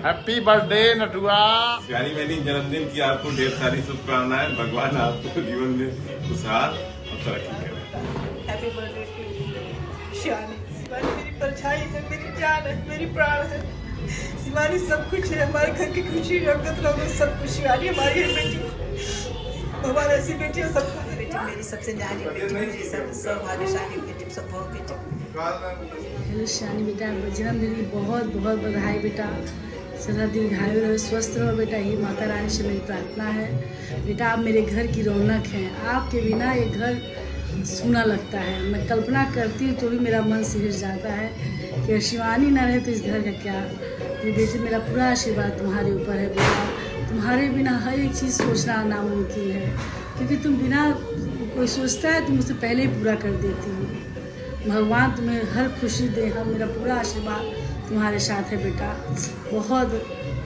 Happy birthday नटुआ। यानी मेरी जन्मदिन की आपको ढेर सारी शुभकामनाएं। भगवान आपको जीवन में खुशहाल और तरक्की करे। Happy birthday to Shivani. Shivani मेरी परछाई है, मेरी जान है, मेरी प्राण है। शिवानी सब कुछ है, हमारे घर की खुशी रंगत रंगत सब कुछ। शिवानी हमारी है बेटी, हमारी ऐसी बेटी है सबको। बेटी मेरी सबसे न्यारी बेटी, मेरी सब भाग्यशाली बेटी, सब बहुत बेटी। हेलो शिवानी बेटा, जन्मदिन की बहुत बहुत बधाई बेटा। सदा दीर्घायु रहो, स्वस्थ रहो बेटा, ही माता रानी से मेरी प्रार्थना है। बेटा आप मेरे घर की रौनक हैं, आपके बिना ये घर सूना लगता है। मैं कल्पना करती हूँ तो भी मेरा मन सिहर जाता है कि शिवानी ना रहे तो इस घर का क्या। मेरी बेटी, मेरा पूरा आशीर्वाद तुम्हारे ऊपर है बेटा। तुम्हारे बिना हर एक चीज़ सोचना नामुमकिन है, क्योंकि तुम बिना कोई सोचता है तुम उससे पहले ही पूरा कर देती हो। भगवान तुम्हें हर खुशी दे, हम मेरा पूरा आशीर्वाद तुम्हारे साथ है बेटा। बहुत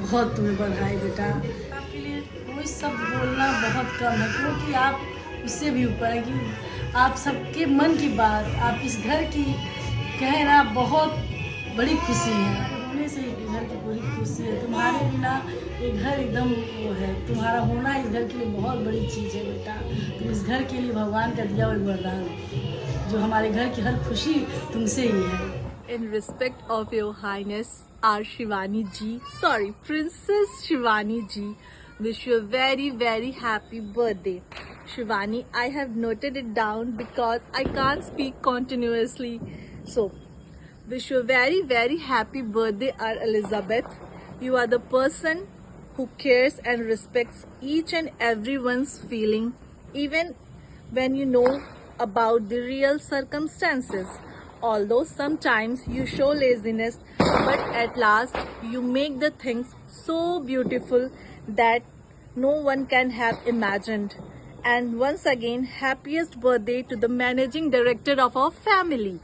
बहुत तुम्हें बधाई बेटा। आपके लिए कोई शब्द बोलना बहुत कम है, क्योंकि आप उससे भी ऊपर है कि आप सबके मन की बात, आप इस घर की कहना बहुत बड़ी खुशी है। होने से ही घर की पूरी खुशी है। तुम्हारे बिना ये घर एकदम वो है, तुम्हारा होना इस घर के लिए बहुत बड़ी चीज़ है बेटा। तुम इस घर के लिए भगवान का दिया हुआ वरदान, जो हमारे घर की हर खुशी तुमसे ही है। In respect of your highness, our Shivani ji, sorry, Princess Shivani ji, wish you a very very happy birthday. Shivani, I have noted it down because I can't speak continuously. So, wish you a very very happy birthday, our Elizabeth. You are the person who cares and respects each and everyone's feeling, even when you know about the real circumstances. Although sometimes you show laziness, but at last you make the things so beautiful that no one can have imagined. And once again, happiest birthday to the managing director of our family.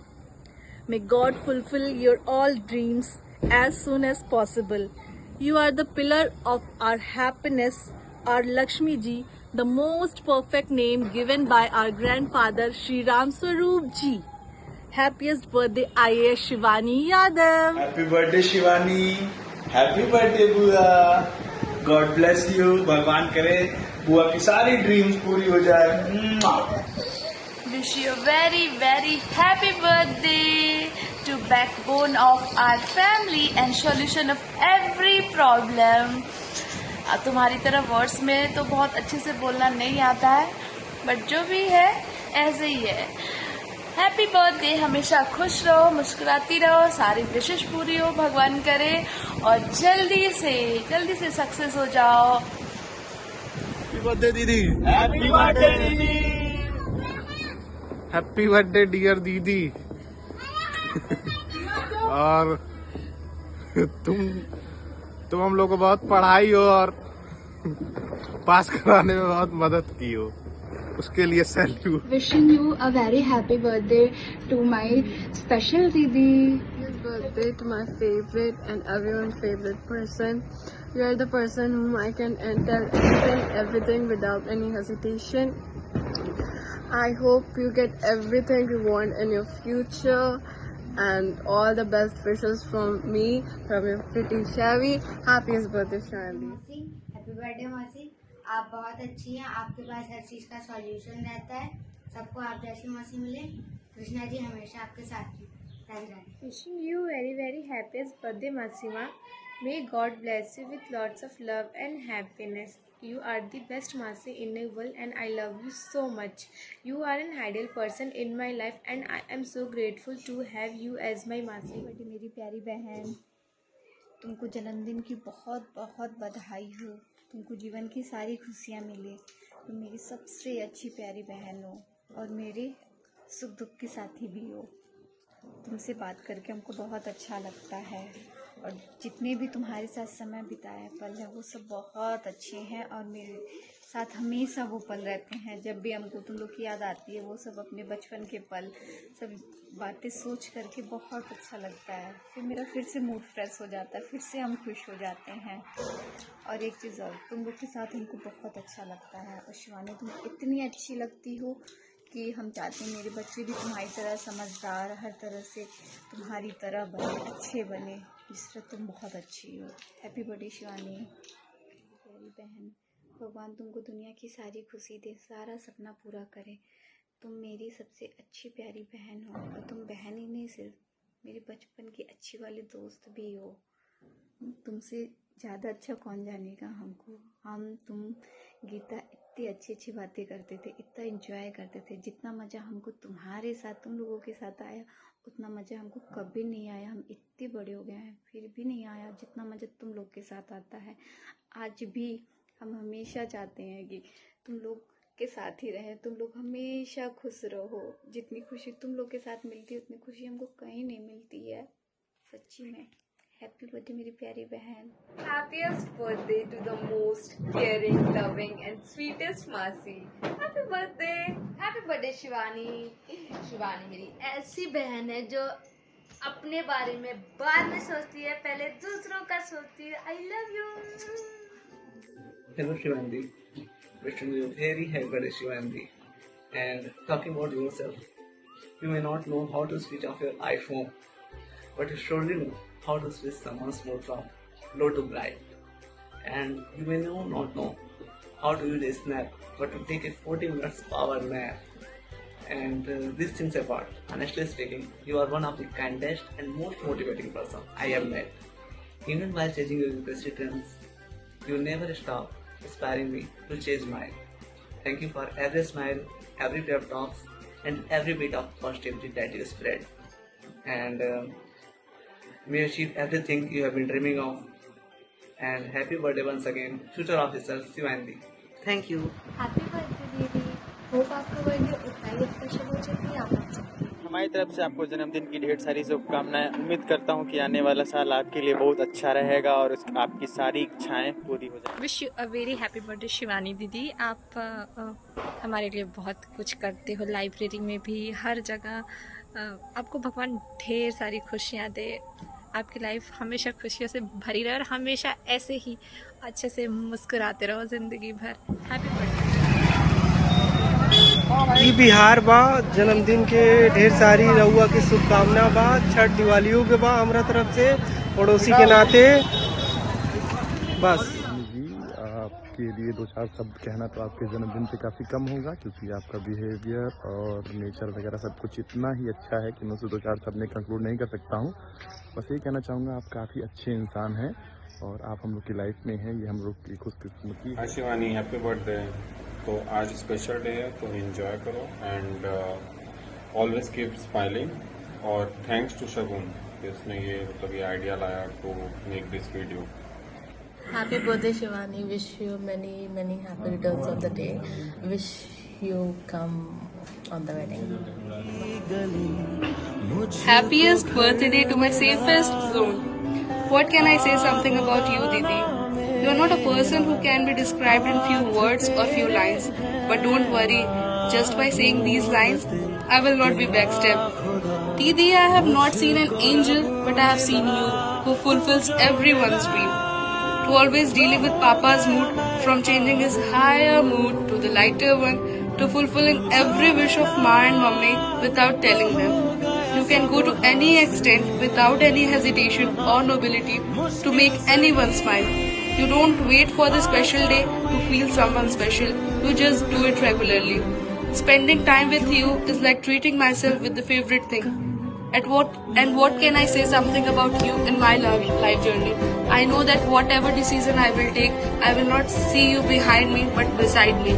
May God fulfill your all dreams as soon as possible. You are the pillar of our happiness, our Lakshmi ji, the most perfect name given by our grandfather Shri Ram Swaroop ji. Happiest birthday IAS Shivani Yadav. Happy birthday Shivani, happy birthday बुआ। God bless you. भगवान करे बुआ की सारी dreams पूरी हो जाए। Wish you a very very happy birthday to backbone of our family and solution of every problem. तुम्हारी तरह वर्ड्स में तो बहुत अच्छे से बोलना नहीं आता है, बट जो भी है ऐसे ही है। हैप्पी बर्थडे, हमेशा खुश रहो, मुस्कुराती रहो, सारी विशेष पूरी हो भगवान करे, और जल्दी से सक्सेस हो जाओ। हैप्पी बर्थडे दीदी। हैप्पी बर्थडे दीदी। हैप्पी बर्थडे डियर दीदी। और तुम हम लोग को बहुत पढ़ाई हो और पास कराने में बहुत मदद की हो, उसके लिए salute. Wishing you a very happy birthday to my special Didi. Happy birthday to my favorite and everyone's favorite person. You are the person whom I can tell everything without any hesitation. I hope you get everything you want in your future, and all the best wishes from me, from your pretty Shavi. Happiest birthday, Shirley. Happy birthday मौसी, आप बहुत अच्छी हैं, आपके पास हर चीज़ का solution रहता है। सबको आप जैसी मौसी मिले। कृष्णा जी हमेशा आपके साथ हैं। Radhe Radhe. Wishing you very very happiest birthday Masima. May God bless you with lots of love and happiness. You are the best Masi in the world and I love you so much. You are an ideal person in my life and I am so grateful to have you as my Masi. मेरी प्यारी बहन, तुमको जन्मदिन की बहुत बहुत बधाई हो। तुमको जीवन की सारी खुशियाँ मिले। तुम मेरी सबसे अच्छी प्यारी बहन हो और मेरे सुख दुख की साथी भी हो। तुमसे बात करके हमको बहुत अच्छा लगता है, और जितने भी तुम्हारे साथ समय बिताए पल है वो सब बहुत अच्छे हैं, और मेरे साथ हमेशा वो पल रहते हैं। जब भी हमको तुम लोग की याद आती है, वो सब अपने बचपन के पल, सब बातें सोच करके बहुत अच्छा लगता है। फिर मेरा फिर से मूड फ्रेश हो जाता है, फिर से हम खुश हो जाते हैं। और एक चीज़ और, तुम लोग के साथ हमको बहुत अच्छा लगता है। और शिवानी, तुम इतनी अच्छी लगती हो कि हम चाहते हैं मेरे बच्चे भी तुम्हारी तरह समझदार, हर तरह से तुम्हारी तरह बने, अच्छे बने। जिस तरह तुम बहुत अच्छी हो। हैप्पी बर्थडे शिवानी, प्यारी बहन। भगवान तुमको दुनिया की सारी खुशी दे, सारा सपना पूरा करे। तुम मेरी सबसे अच्छी प्यारी बहन हो, और तुम बहन ही नहीं, सिर्फ मेरी बचपन की अच्छी वाली दोस्त भी हो। तुमसे ज़्यादा अच्छा कौन जानेगा हमको। तुम गीता इतनी अच्छी अच्छी बातें करते थे, इतना एंजॉय करते थे। जितना मज़ा हमको तुम्हारे साथ, तुम लोगों के साथ आया, उतना मज़ा हमको कभी नहीं आया। हम इतने बड़े हो गए हैं फिर भी नहीं आया जितना मज़ा तुम लोग के साथ आता है। आज भी हम हमेशा चाहते हैं कि तुम लोग के साथ ही रहे, तुम लोग हमेशा खुश रहो। जितनी खुशी तुम लोग के साथ मिलती है उतनी खुशी हमको कहीं नहीं मिलती है, सच्ची में। हैप्पी बर्थडे मेरी प्यारी बहन। Happiest birthday to the most caring, loving and sweetest मासी। Happy birthday! Happy birthday Shivani. Shivani मेरी ऐसी बहन है जो अपने बारे में बाद में सोचती है, पहले दूसरों का सोचती है। I love you. Hello Shivandi, wishing you very happy birthday Shivandi. And talking about yourself, you may not know how to switch off your iPhone, but you surely know how to switch someone's mood from low to bright. And you may not know how to use a snap, but to take a 40 minutes power nap. And these things apart, honestly speaking, you are one of the kindest and most motivating person I have met. Even while chasing your persistence, you never stop inspiring me to chase mine. Thank you for every smile, every pep talks, and every bit of positivity that you spread. And may you achieve everything you have been dreaming of. And happy birthday once again, future officer Shivandi. Thank you. Happy birthday दीदी। Hope आपका birthday उतना ही special हो जाए आप लोग सबके। हमारी तरफ से आपको जन्मदिन की ढेर सारी शुभकामनाएं। उम्मीद करता हूं कि आने वाला साल आपके लिए बहुत अच्छा रहेगा और आपकी सारी इच्छाएं पूरी हो जाए। Wish you a very happy birthday Shivani दीदी। आप हमारे लिए बहुत कुछ करते हो, लाइब्रेरी में भी, हर जगह। आपको भगवान ढेर सारी खुशियाँ दे, आपकी लाइफ हमेशा खुशियों से भरी रहे और हमेशा ऐसे ही अच्छे से मुस्कुराते रहो ज़िंदगी भर। Happy birthday. ई बिहार बा, जन्मदिन के ढेर सारी रउआ की शुभकामना बा। छठ दिवालियों के बा हमरा तरफ से, पड़ोसी के नाते। बस आपके लिए दो चार शब्द कहना तो आपके जन्मदिन पे काफ़ी कम होगा, क्योंकि आपका बिहेवियर और नेचर वगैरह सब कुछ इतना ही अच्छा है कि मैं उसे दो चार शब्द में कंक्लूड नहीं कर सकता हूँ। बस ये कहना चाहूँगा आप काफ़ी अच्छे इंसान हैं और आप हम लोग की लाइफ में हैं, ये हम लोग की खुशकिस्मती। Hi Shivani, happy birthday. तो आज स्पेशल डे है तो एंजॉय करो एंड ऑलवेज कीप स्माइलिंग। और थैंक्स टू शगुन, इसने ये आइडिया लाया to make this video. Happy birthday Shivani, wish you many happy returns of the day. Wish you come on the wedding. Happiest birthday to my safest zone. What can I say something about you, Didi? You are not a person who can be described in few words or few lines. But don't worry, just by saying these lines, I will not be backstabbed. Didi, I have not seen an angel, but I have seen you, who fulfills everyone's dream. To always dealing with Papa's mood, from changing his higher mood to the lighter one, to fulfilling every wish of Ma and Mummy without telling them. You can go to any extent without any hesitation or nobility to make anyone smile. You don't wait for the special day to feel someone special, you just do it regularly. Spending time with you is like treating myself with the favorite thing. What can I say something about you in my life journey? I know that whatever decision I will take, I will not see you behind me but beside me.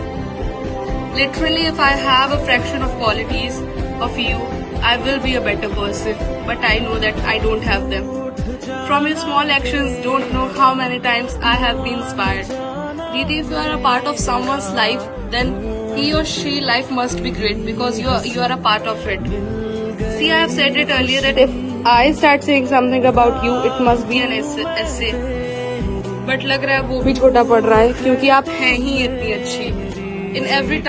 Literally, if I have a fraction of qualities of you, I will be a better person, but I know that I don't have them. From your small actions, don't know how many times I have been inspired. Didi, if you are a part of someone's life, then he or she life must be great because you are a part of it. See, I have said it earlier that if I start saying something about you, it must be an essay. But लग रहा है वो भी छोटा पड़ रहा है क्योंकि आप हैं ही इतनी अच्छी. In every